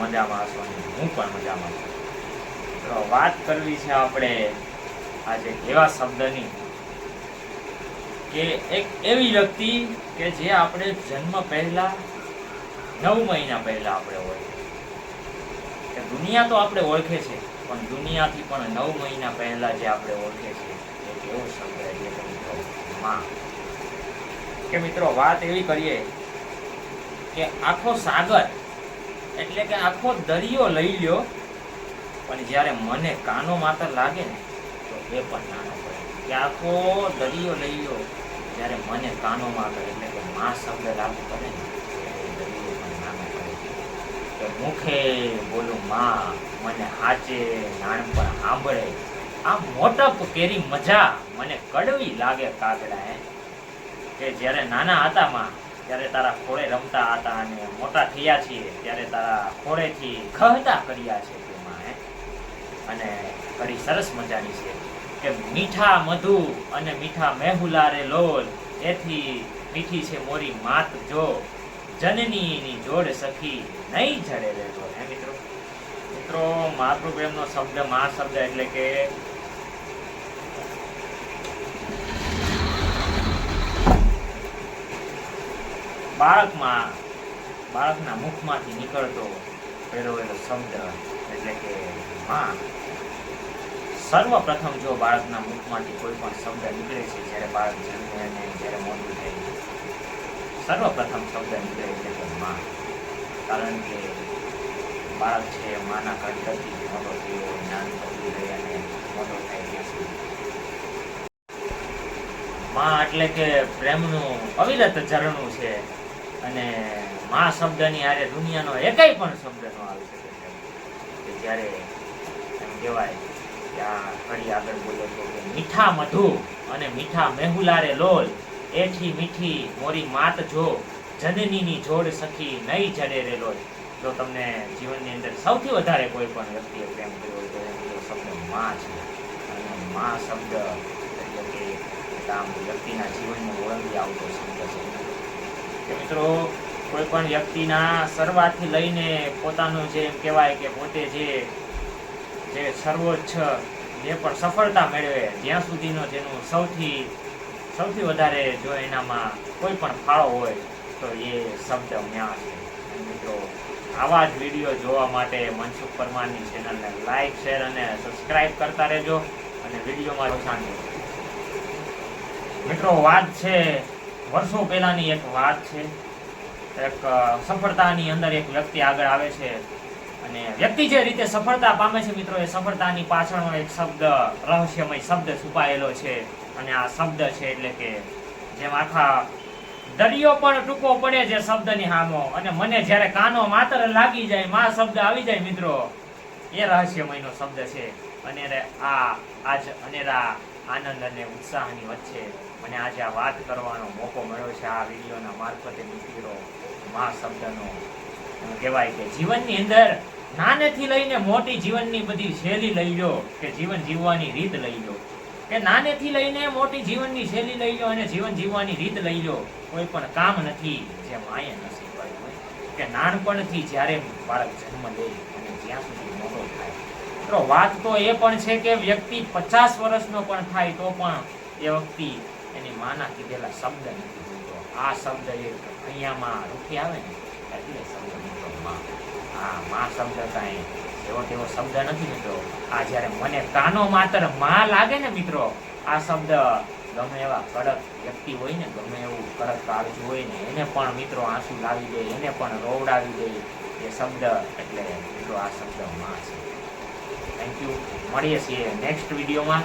મજામાં હશો અને હું પણ મજામાં છું. તો વાત કરવી છે આપણે આજે એવા શબ્દની કે એક એવી વ્યક્તિ કે જે આપણે જન્મ પહેલા 9 મહિના પહેલા આપણે ઓળખે કે દુનિયા તો આપણે ઓળખે છે, પણ દુનિયાથી પણ 9 મહિના પહેલા જે આપણે ઓળખે છે એક એવો શબ્દ એટલે કે મિત્રો માં. કે મિત્રો વાત એવી કરીએ કે આખો સાગર એટલે કે આખો દરિયો લઈ લ્યો, પણ જ્યારે મને કાનો માતર લાગે ને તો એ પણ નાનો પડે. કે આખો દરિયો લઈ લ્યો, જ્યારે મને કાનો માતર એટલે કે માં શબ્દ લાગુ પડે ને ત્યારે દરિયો પણ નાનો પડે. કે મુખે બોલું માં, મને હાચે નાનપણ સાંભળે, આ મોટપ કેરી મજા મને કડવી લાગે કાગડા. કે જ્યારે નાના હતા માં ત્યારે તારા ખોળે રમતા હતા અને મોટા થયા છીએ ત્યારે તારા ખોળેથી ખહતા કર્યા છે તેમાં. અને ઘડી સરસ મજાની છે કે મીઠા મધુ અને મીઠા મેહુલારે લોલ, એથી મીઠી છે મોરી માત જો, જનનીની જોડ સખી નહીં જડે રહેતો. હે મિત્રો, મિત્રો માતૃપ્રેમનો શબ્દ માં શબ્દ એટલે કે બાળકના મુખમાંથી નીકળતો પહેલો શબ્દ એટલે કે માં. સર્વપ્રથમ જો બાળકના મુખમાંથી કોઈ પણ શબ્દ નીકળે છે જ્યારે બાળક જન્મે અને જ્યારે મોટું થાય, સર્વપ્રથમ શબ્દ નીકળે એટલે કે માં. કારણ કે બાળક છે માના કડકથી મોટો થયો, નાનપણથી લઈ અને મોટો થાય ત્યાં સુધી. માં એટલે કે પ્રેમનું અવિરત ઝરણું છે. અને માં શબ્દની હારે દુનિયાનો એકેય પણ શબ્દ ન આવી શકે કે જ્યારે એમ કહેવાય કે આ કડી આગળ બોલ્યો તો કે મીઠા મધુ અને મીઠા મેહુલારે લોલ, એઠી મીઠી મોરી માત જો, જનનીની જોડ સખી નહીં જડે રે લોલ. જો તમને જીવનની અંદર સૌથી વધારે કોઈ પણ વ્યક્તિએ પ્રેમ કર્યો હોય તો એનો શબ્દ માં છે. અને માં શબ્દ એટલે કે આમ વ્યક્તિના જીવનને ઓળંગી આવતો શબ્દ છે. મિત્રો કોઈ પણ વ્યક્તિના શરૂઆતથી લઈને પોતાનું જે કહેવાય કે પોતે જે સર્વોચ્ચ જે પણ સફળતા મેળવે જ્યાં સુધીનો જેનું સૌથી વધારે જો એનામાં કોઈ પણ ફાળો હોય તો એ શબ્દ મ્યા છે. મિત્રો આવા જ વિડીયો જોવા માટે મનસુખ પરમારની ચેનલને લાઈક, શેર અને સબસ્ક્રાઇબ કરતા રહેજો અને વિડીયોમાં રોકાણ કરજો. મિત્રો વાત છે વર્ષો પહેલાની એક વાત છે. એક સફળતાની અંદર એક વ્યક્તિ આગળ આવે છે અને વ્યક્તિ જે રીતે સફળતા પામે છે મિત્રો, એ સફળતાની પાછળનો એક શબ્દ, રહસ્યમય શબ્દ છુપાયેલો છે. અને આ શબ્દ છે એટલે કે જેમ આખા દરિયો પણ ટૂંકો પડે છે શબ્દની હામો, અને મને જ્યારે કાનો માતર લાગી જાય, માં શબ્દ આવી જાય મિત્રો, એ રહસ્યમયનો શબ્દ છે. અને આજ અનેરા આનંદ અને ઉત્સાહની વચ્ચે મને આજે આ વાત કરવાનો મોકો મળ્યો છે આ વિડીયોના મારફતે. મિત્રો માં શબ્દનો કહેવાય કે જીવનની અંદર નાનેથી લઈને મોટી જીવનની બધી શૈલી લઈ લો, કે જીવન જીવવાની રીત લઈ લો, કે નાનેથી લઈને મોટી જીવનની શૈલી લઈ લો અને જીવન જીવવાની રીત લઈ લો. કોઈ પણ કામ નથી જે માએ ન શીખવાડ્યું હોય. કે નાનપણથી જ્યારે બાળક જન્મ લે અને જ્યાં સુધી મોટો થાય. તો વાત તો એ પણ છે કે વ્યક્તિ 50 વર્ષનો પણ થાય તો પણ એ વ્યક્તિ એની માના કીધેલા શબ્દ નથી ભૂલતો. આ શબ્દ એક અહીંયામાં રૂખી આવે ને એટલે શબ્દ મિત્રો માં. આ માં શબ્દ કાંઈ એવો તેવો શબ્દ નથી મિત્રો. આ જ્યારે મને કાનો માતર માં લાગે ને મિત્રો, આ શબ્દ ગમે એવા કડક વ્યક્તિ હોય ને, ગમે એવું કડક કાળજું હોય ને, એને પણ મિત્રો આંસુ લાવી દે, એને પણ રોવડાવી દે એ શબ્દ એટલે મિત્રો આ શબ્દ માં છે. Thank you. મળીએ છીએ નેક્સ્ટ વિડીયોમાં.